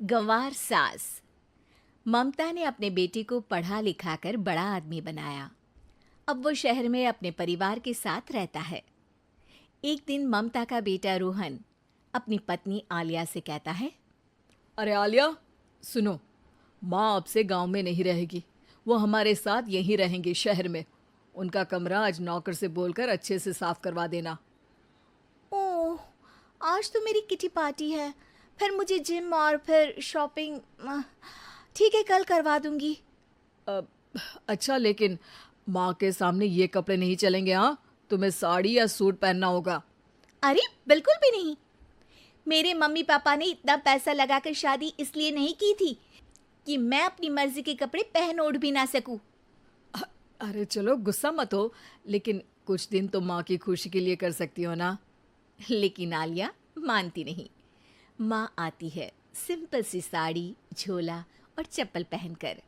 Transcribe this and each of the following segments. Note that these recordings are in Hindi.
गंवार सास। ममता ने अपने बेटे को पढ़ा लिखाकर बड़ा आदमी बनाया। अब वो शहर में अपने परिवार के साथ रहता है। एक दिन ममता का बेटा रोहन अपनी पत्नी आलिया से कहता है, अरे आलिया, सुनो, माँ अब से गांव में नहीं रहेगी। वो हमारे साथ यहीं रहेंगी शहर में। उनका कमरा आज नौकर से बोलकर अच्छे से साफ करवा देना। ओह, आज तो मेरी किटी पार्टी है, फिर मुझे जिम और फिर शॉपिंग। ठीक है, कल करवा दूंगी। अ, अच्छा, लेकिन माँ के सामने ये कपड़े नहीं चलेंगे। हाँ, तुम्हें साड़ी या सूट पहनना होगा। अरे बिल्कुल भी नहीं। मेरे मम्मी पापा ने इतना पैसा लगाकर शादी इसलिए नहीं की थी कि मैं अपनी मर्जी के कपड़े पहन ओढ़ भी ना सकूं। अरे चलो, गुस्सा मत हो, लेकिन कुछ दिन तो माँ की खुशी के लिए कर सकती हो ना। लेकिन आलिया मानती नहीं। माँ आती है सिंपल सी साड़ी, झोला और चप्पल पहनकर।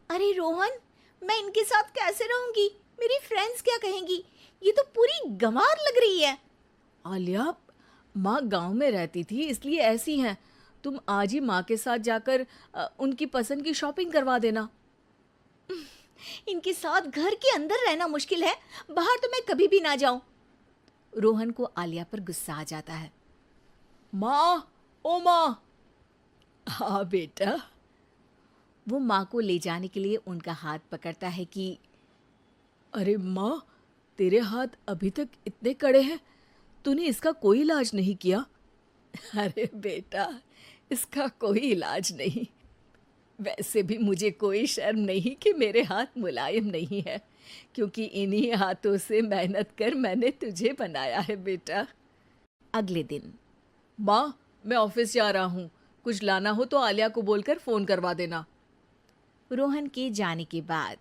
अरे रोहन, मैं इनके साथ कैसे रहूंगी? मेरी फ्रेंड्स क्या कहेंगी? ये तो पूरी गंवार लग रही है। आलिया, माँ गांव में रहती थी इसलिए ऐसी हैं। तुम आज ही माँ के साथ जाकर उनकी पसंद की शॉपिंग करवा देना। इनके साथ घर के अंदर रहना मुश्किल है, बाहर तो मैं कभी भी ना जाऊं। रोहन को आलिया पर गुस्सा आ जाता है। माँ, ओ माँ। हाँ बेटा। वो माँ को ले जाने के लिए उनका हाथ पकड़ता है कि अरे माँ, तेरे हाथ अभी तक इतने कड़े हैं, तूने इसका कोई इलाज नहीं किया? अरे बेटा, इसका कोई इलाज नहीं। वैसे भी मुझे कोई शर्म नहीं कि मेरे हाथ मुलायम नहीं है, क्योंकि इन्हीं हाथों से मेहनत कर मैंने तुझे बनाया है बेटा। अगले दिन। माँ, मैं ऑफिस जा रहा हूँ। कुछ लाना हो तो आलिया को बोलकर फ़ोन करवा देना। रोहन के जाने के बाद,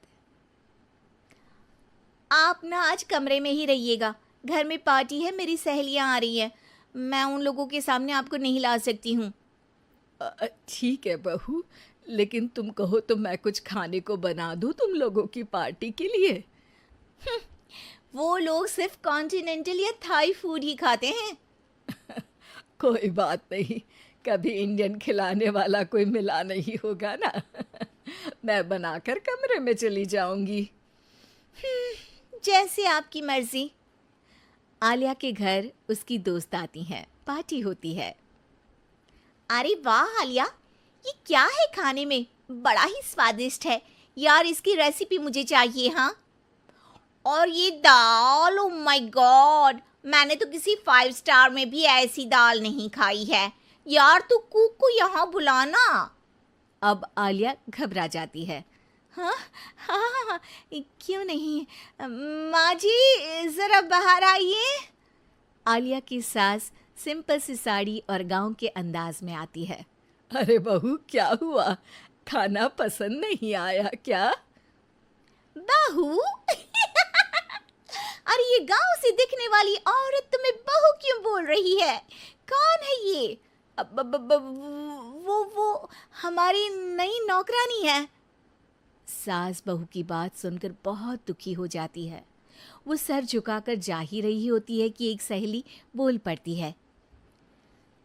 आप ना आज कमरे में ही रहिएगा, घर में पार्टी है, मेरी सहेलियां आ रही हैं, मैं उन लोगों के सामने आपको नहीं ला सकती हूँ। ठीक है बहू, लेकिन तुम कहो तो मैं कुछ खाने को बना दूँ तुम लोगों की पार्टी के लिए। वो लोग सिर्फ कॉन्टिनेंटल या थाई फूड ही खाते हैं। कोई बात नहीं, कभी इंडियन खिलाने वाला कोई मिला नहीं होगा ना। मैं बनाकर कमरे में चली जाऊंगी। जैसे आपकी मर्जी। आलिया के घर उसकी दोस्त आती हैं, पार्टी होती है। अरे वाह आलिया, ये क्या है खाने में? बड़ा ही स्वादिष्ट है यार, इसकी रेसिपी मुझे चाहिए। हाँ, और ये दाल, ओ माय गॉड, मैंने तो किसी 5 स्टार में भी ऐसी दाल नहीं खाई है। यार तू कुक को यहाँ बुलाना। अब आलिया घबरा जाती है। हाँ हाँ हाँ, क्यों नहीं। माँ जी ज़रा बाहर आइए। आलिया की सास सिंपल सी साड़ी और गांव के अंदाज में आती है। अरे बहू, क्या हुआ? खाना पसंद नहीं आया क्या? बहू? अरे ये गांव से दिखने वाली औरत तुम्हें बहू क्यों बोल रही है? कौन है ये? वो हमारी नई नौकरानी है। सास बहू की बात सुनकर बहुत दुखी हो जाती है। वो सर झुकाकर जा ही रही होती है कि एक सहेली बोल पड़ती है।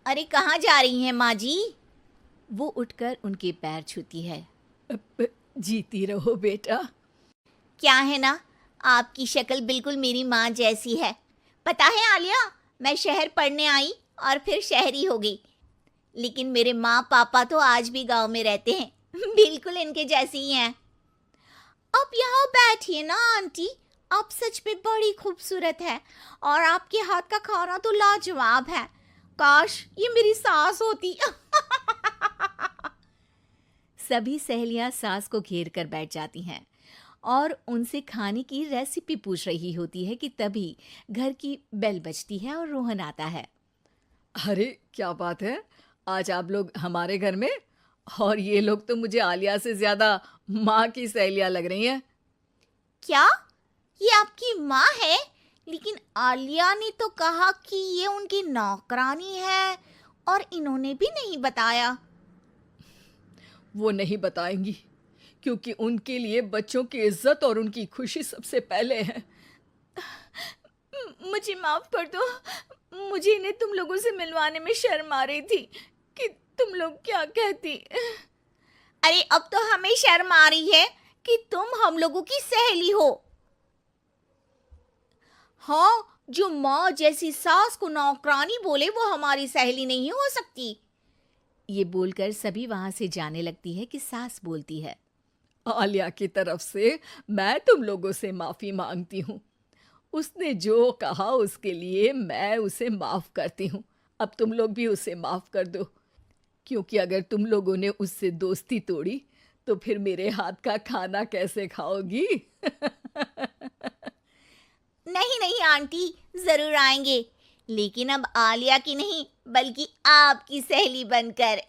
अरे कहाँ जा रही हैं माँ जी? वो उठकर उनके पैर छूती है। जीती रहो बेटा। क्या है ना, आपकी शक्ल बिल्कुल मेरी माँ जैसी है। पता है आलिया, मैं शहर पढ़ने आई और फिर शहरी हो गई, लेकिन मेरे माँ पापा तो आज भी गांव में रहते हैं, बिल्कुल इनके जैसे ही हैं। आप यहाँ बैठिए ना आंटी, आप सच में बड़ी खूबसूरत है और आपके हाथ का खाना तो लाजवाब है। काश ये मेरी सास होती। सभी सहेलियां सास को घेर कर बैठ जाती हैं और उनसे खाने की रेसिपी पूछ रही होती है कि तभी घर की बेल बजती है और रोहन आता है। अरे क्या बात है, आज आप लोग हमारे घर में? और ये लोग तो मुझे आलिया से ज्यादा माँ की सहेलियाँ लग रही हैं। क्या ये आपकी माँ है? लेकिन आलिया ने तो कहा कि ये उनकी नौकरानी है और इन्होंने भी नहीं बताया। वो नहीं बताएंगी, क्योंकि उनके लिए बच्चों की इज्जत और उनकी खुशी सबसे पहले है। मुझे माफ कर दो, मुझे इन्हें तुम लोगों से मिलवाने में शर्म आ रही थी। कि तुम लोग क्या कहती। अरे अब तो हमें शर्म आ रही है कि तुम हम लोगों की सहेली हो। हाँ, जो माँ जैसी सास को नौकरानी बोले वो हमारी सहेली नहीं हो सकती। ये बोलकर सभी वहां से जाने लगती है कि सास बोलती है, आलिया की तरफ से मैं तुम लोगों से माफ़ी मांगती हूँ। उसने जो कहा उसके लिए मैं उसे माफ़ करती हूँ। अब तुम लोग भी उसे माफ़ कर दो, क्योंकि अगर तुम लोगों ने उससे दोस्ती तोड़ी तो फिर मेरे हाथ का खाना कैसे खाओगी? नहीं नहीं आंटी, जरूर आएंगे, लेकिन अब आलिया की नहीं बल्कि आपकी सहेली बनकर।